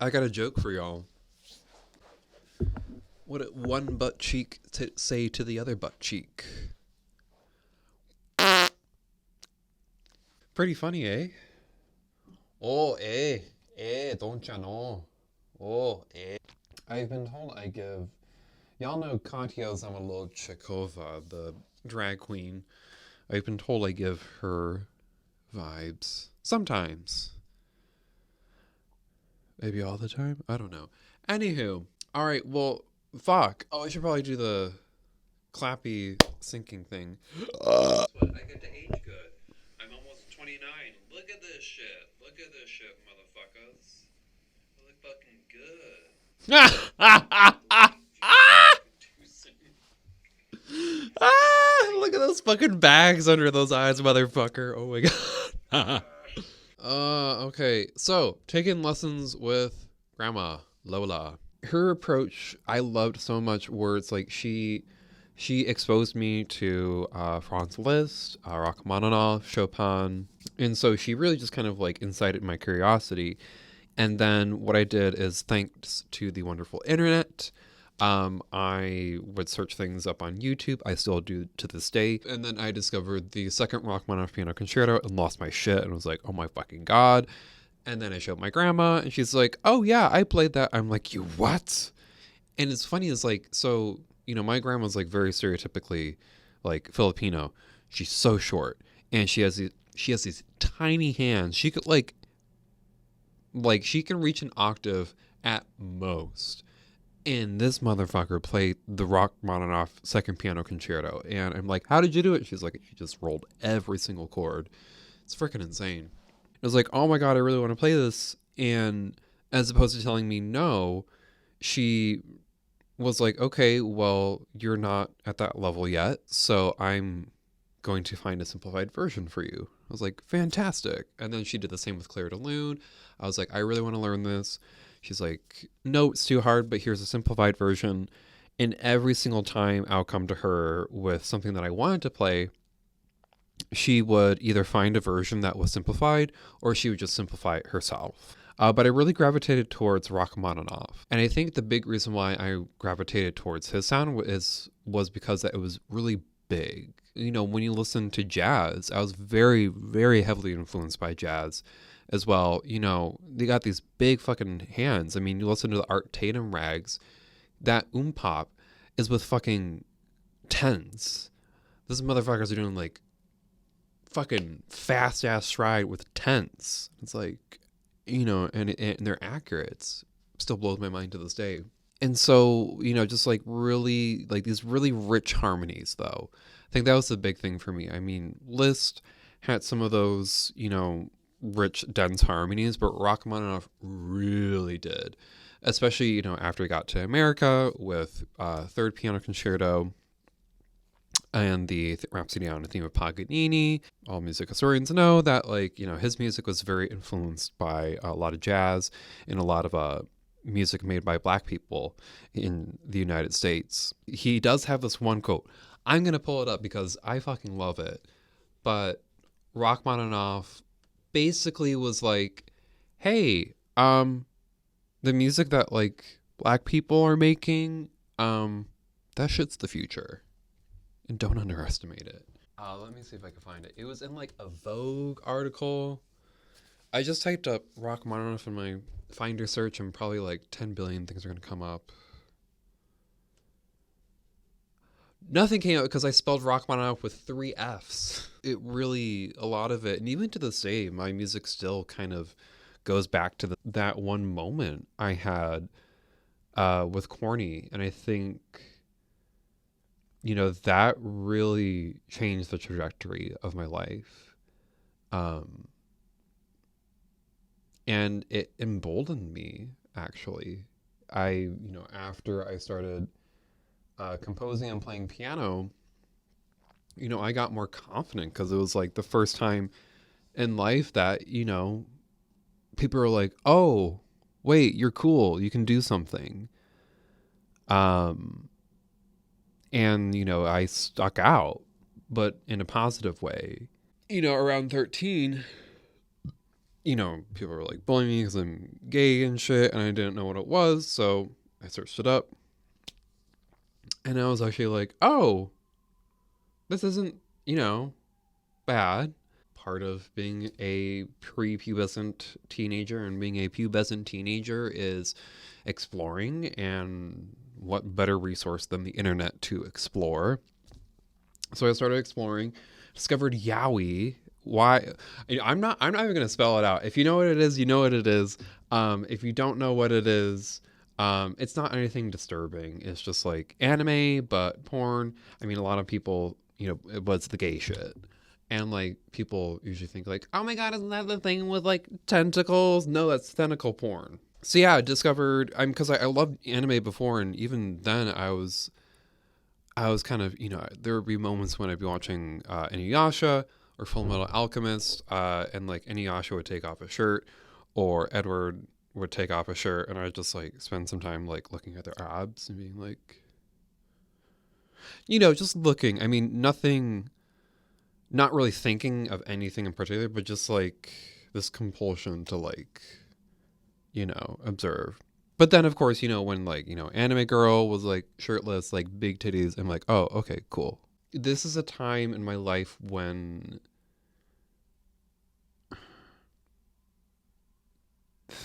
I got a joke for y'all. What did one butt cheek say to the other butt cheek? Pretty funny, eh? Oh, don't ya know? Oh, eh. I've been told I give. Y'all know Katya Zamolodchikova, the drag queen. I've been told I give her vibes. Sometimes. Maybe all the time? I don't know. Anywho. Alright, well, fuck. Oh, I should probably do the clappy syncing thing. But I get to age good. I'm almost 29. Look at this shit. Look at this shit, motherfuckers. I look fucking look at those fucking bags under those eyes, motherfucker. Oh my god. Okay. So, taking lessons with Grandma Lola. Her approach I loved so much where it's like she exposed me to Franz Liszt, Rachmaninoff, Chopin, and so she really just kind of like incited my curiosity. And then what I did is, thanks to the wonderful internet, I would search things up on YouTube. I still do to this day. And then I discovered the second Rachmaninoff Piano Concerto and lost my shit and was like, oh my fucking god. And then I showed my grandma, and she's like, oh yeah, I played that. I'm like, you what? And it's funny is like, so, my grandma's like very stereotypically like Filipino. She's so short, and she has these tiny hands. She could like she can reach an octave at most. And this motherfucker played the Rachmaninoff Second Piano Concerto, and I'm like, how did you do it? She's like, she just rolled every single chord. It's freaking insane. It was like, oh my god, I really want to play this, and as opposed to telling me no, she was like, okay, well, you're not at that level yet, so I'm going to find a simplified version for you. I was like, fantastic. And then she did the same with Claire de Lune. I was like, I really want to learn this. She's like, no, it's too hard, but here's a simplified version. And every single time I'll come to her with something that I wanted to play, she would either find a version that was simplified or she would just simplify it herself. But I really gravitated towards Rachmaninoff. And I think the big reason why I gravitated towards his sound was because that it was really big. When you listen to jazz, I was very, very heavily influenced by jazz as well. They got these big fucking hands. I mean, you listen to the Art Tatum rags, that pop is with fucking tens. Those motherfuckers are doing like fucking fast ass stride with tens. It's like, and they're accurate. It still blows my mind to this day. And so, just like really, like these really rich harmonies, though. I think that was the big thing for me. I mean, Liszt had some of those, rich, dense harmonies, but Rachmaninoff really did. Especially, after we got to America with Third Piano Concerto and the Rhapsody on a Theme of Paganini. All music historians know that, like, his music was very influenced by a lot of jazz and a lot of music made by black people in the United States. He does have this one quote. I'm going to pull it up because I fucking love it. But Rachmaninoff basically was like, hey, the music that, like, black people are making, that shit's the future. And don't underestimate it. Let me see if I can find it. It was in like a Vogue article. I just typed up Rachmaninoff in my Finder search, and probably like 10 billion things are going to come up. Nothing came up because I spelled Rachmaninoff with 3 F's. It really, a lot of it, and even to this day, my music still kind of goes back to that one moment I had with Corny. And I think, that really changed the trajectory of my life. And it emboldened me, actually. After I started composing and playing piano, I got more confident because it was like the first time in life that, people were like, oh, wait, you're cool. You can do something. And, I stuck out, but in a positive way. Around 13, people were like bullying me because I'm gay and shit, and I didn't know what it was, so I searched it up, and I was actually like, oh, this isn't, bad. Part of being a prepubescent teenager and being a pubescent teenager is exploring, and what better resource than the internet to explore? So I started exploring, discovered Yowie. Why? I'm not even gonna spell it out. If you know what it is, you know what it is. If you don't know what it is, it's not anything disturbing. It's just like anime, but porn. I mean, a lot of people, but it's the gay shit. And like people usually think like, oh my god, isn't that the thing with like tentacles? No, that's tentacle porn. So yeah, I discovered because I loved anime before, and even then I was kind of, there would be moments when I'd be watching Inuyasha or Full Metal Alchemist, and like Inuyasha would take off a shirt, or Edward would take off a shirt, and I'd just like spend some time like looking at their abs and being like, just looking. I mean, nothing, not really thinking of anything in particular, but just like this compulsion to like, observe. But then, of course, when like, anime girl was like shirtless, like big titties, I'm like, oh, okay, cool. This is a time in my life when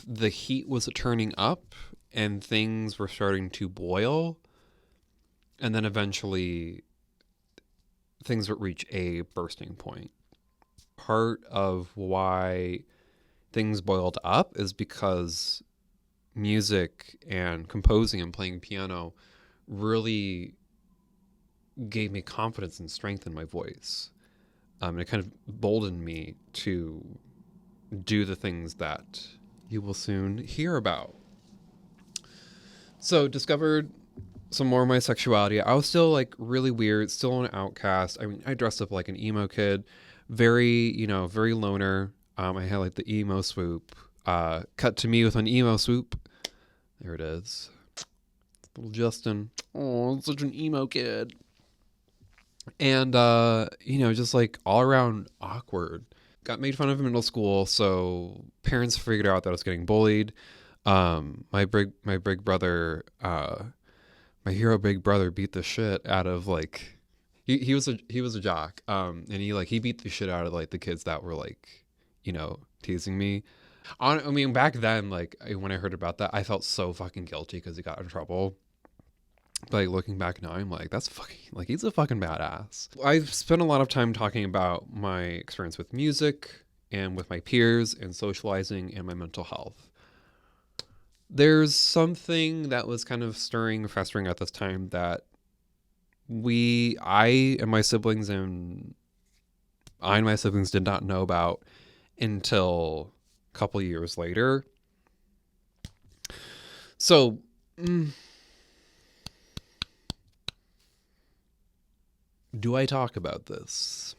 the heat was turning up and things were starting to boil. And then eventually things would reach a bursting point. Part of why things boiled up is because music and composing and playing piano really gave me confidence and strength in my voice. And it kind of boldened me to do the things that you will soon hear about. So, discovered some more of my sexuality. I was still like really weird, still an outcast. I mean, I dressed up like an emo kid, very, very loner. I had like the emo swoop. Cut to me with an emo swoop. There it is. Little Justin. Oh, such an emo kid. And just like all around awkward. Got made fun of in middle school, so parents figured out that I was getting bullied. My big brother, my hero big brother beat the shit out of like he was a jock. And he beat the shit out of like the kids that were like, teasing me. I mean, back then, like when I heard about that, I felt so fucking guilty because he got in trouble. But like looking back now, I'm like, that's fucking like he's a fucking badass. I've spent a lot of time talking about my experience with music and with my peers and socializing and my mental health. There's something that was kind of stirring, festering at this time that I and my siblings did not know about until a couple years later. So, do I talk about this?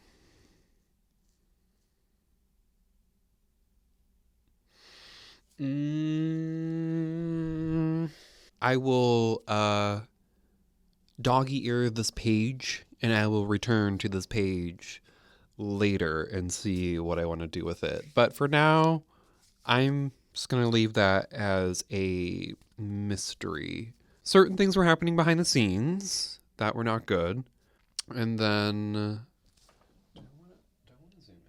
I will doggy ear this page, and I will return to this page later and see what I want to do with it. But for now, I'm just going to leave that as a mystery. Certain things were happening behind the scenes that were not good. And then do I want to zoom in?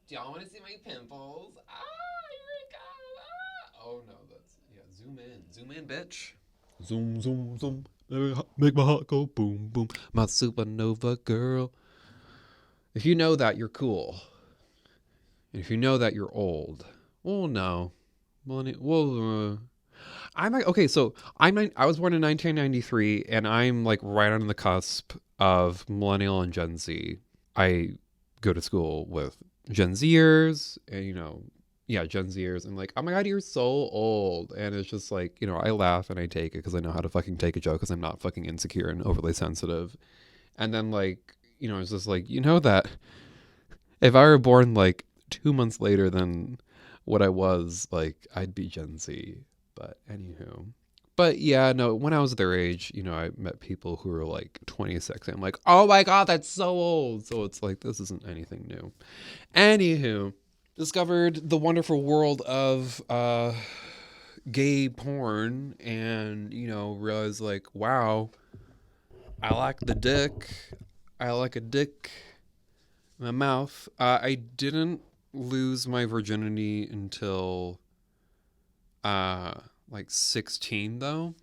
Do y'all want to see my pimples? Here it goes. Oh no, that's zoom in. Zoom in, bitch. Zoom, zoom, zoom. Make my heart go boom, boom. My supernova girl. If you know that, you're cool. And if you know that, you're old. Well, no. I'm like, okay, so I was born in 1993, and I'm like right on the cusp of millennial and Gen Z. I go to school with Gen Zers, and Gen Zers, and like, oh my god, you're so old, and it's just like, I laugh and I take it because I know how to fucking take a joke because I'm not fucking insecure and overly sensitive, and then like, it's just like, that if I were born like 2 months later than what I was, like, I'd be Gen Z. But anywho. But yeah, no, when I was their age, I met people who were like 26. And I'm like, oh my god, that's so old. So it's like, this isn't anything new. Anywho, discovered the wonderful world of gay porn, and realized like, wow, I like the dick. I like a dick in my mouth. I didn't lose my virginity until uh like 16 though.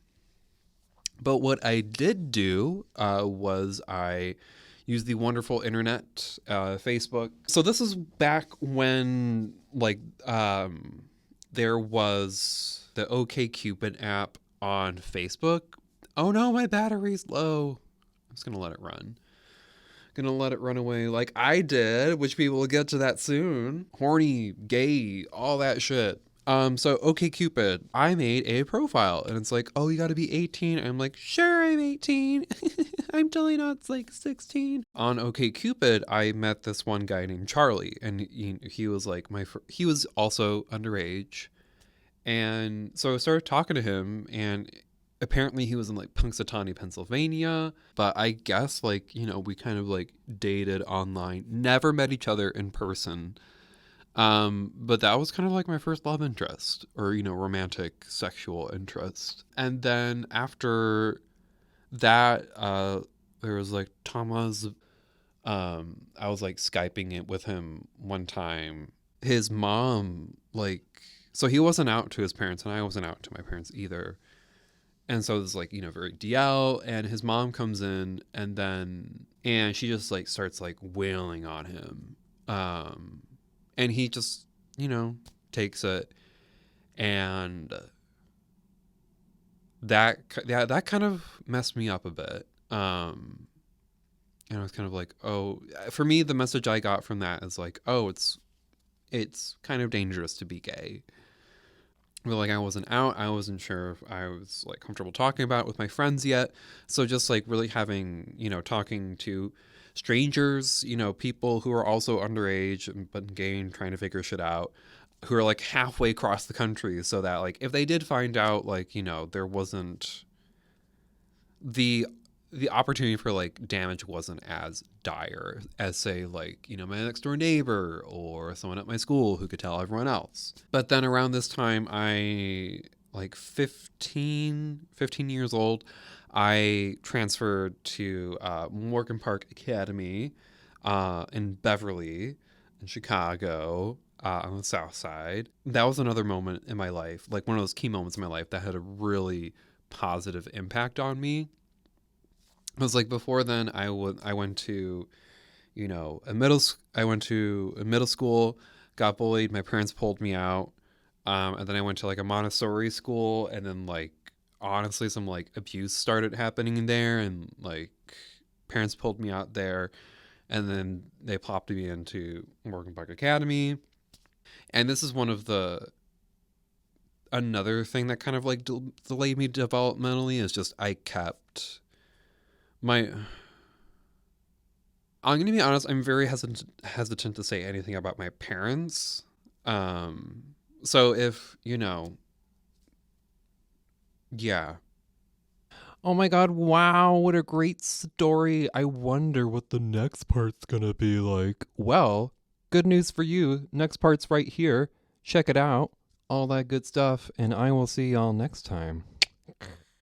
But what I did do was I used the wonderful internet, Facebook. So this is back when like there was the OkCupid app on Facebook. Oh no, my battery's low. I'm just gonna let it run. Gonna let it run away like I did, which people will get to that soon. Horny, gay, all that shit. So OkCupid, I made a profile and it's like, oh, you gotta be 18. I'm like, sure, I'm 18. I'm totally not like 16. On OkCupid, I met this one guy named Charlie, and he was like he was also underage. And so I started talking to him, and apparently he was in like Punxsutawney, Pennsylvania. But I guess like, we kind of like dated online, never met each other in person. But that was kind of like my first love interest, or, romantic sexual interest. And then after that, there was like Thomas. I was like Skyping it with him one time. His mom, like, so he wasn't out to his parents, and I wasn't out to my parents either. And so it's like, very DL, and his mom comes in, and she just like starts like wailing on him. And he just, takes it, and that kind of messed me up a bit. And I was kind of like, oh, for me, the message I got from that is like, oh, it's kind of dangerous to be gay. But like, I wasn't out. I wasn't sure if I was like comfortable talking about it with my friends yet. So just like really having, talking to strangers, people who are also underage but gay and trying to figure shit out, who are like halfway across the country, so that like if they did find out, like, there wasn't the opportunity for like damage wasn't as dire as, say, like, my next door neighbor or someone at my school who could tell everyone else. But then around this time, I like 15 years old, I transferred to Morgan Park Academy in Beverly, in Chicago, on the South Side. That was another moment in my life, like one of those key moments in my life that had a really positive impact on me. It was like before then, I went to, I went to a middle school, got bullied, my parents pulled me out, and then I went to like a Montessori school, and then like honestly some like abuse started happening there, and like parents pulled me out there, and then they plopped me into Morgan Park Academy. And this is one of the another thing that kind of like delayed me developmentally, is just I kept my I'm gonna be honest, I'm very hesitant to say anything about my parents. So if yeah. Oh my god, wow, what a great story. I wonder what the next part's gonna be like. Well, good news for you. Next part's right here. Check it out. All that good stuff, and I will see y'all next time.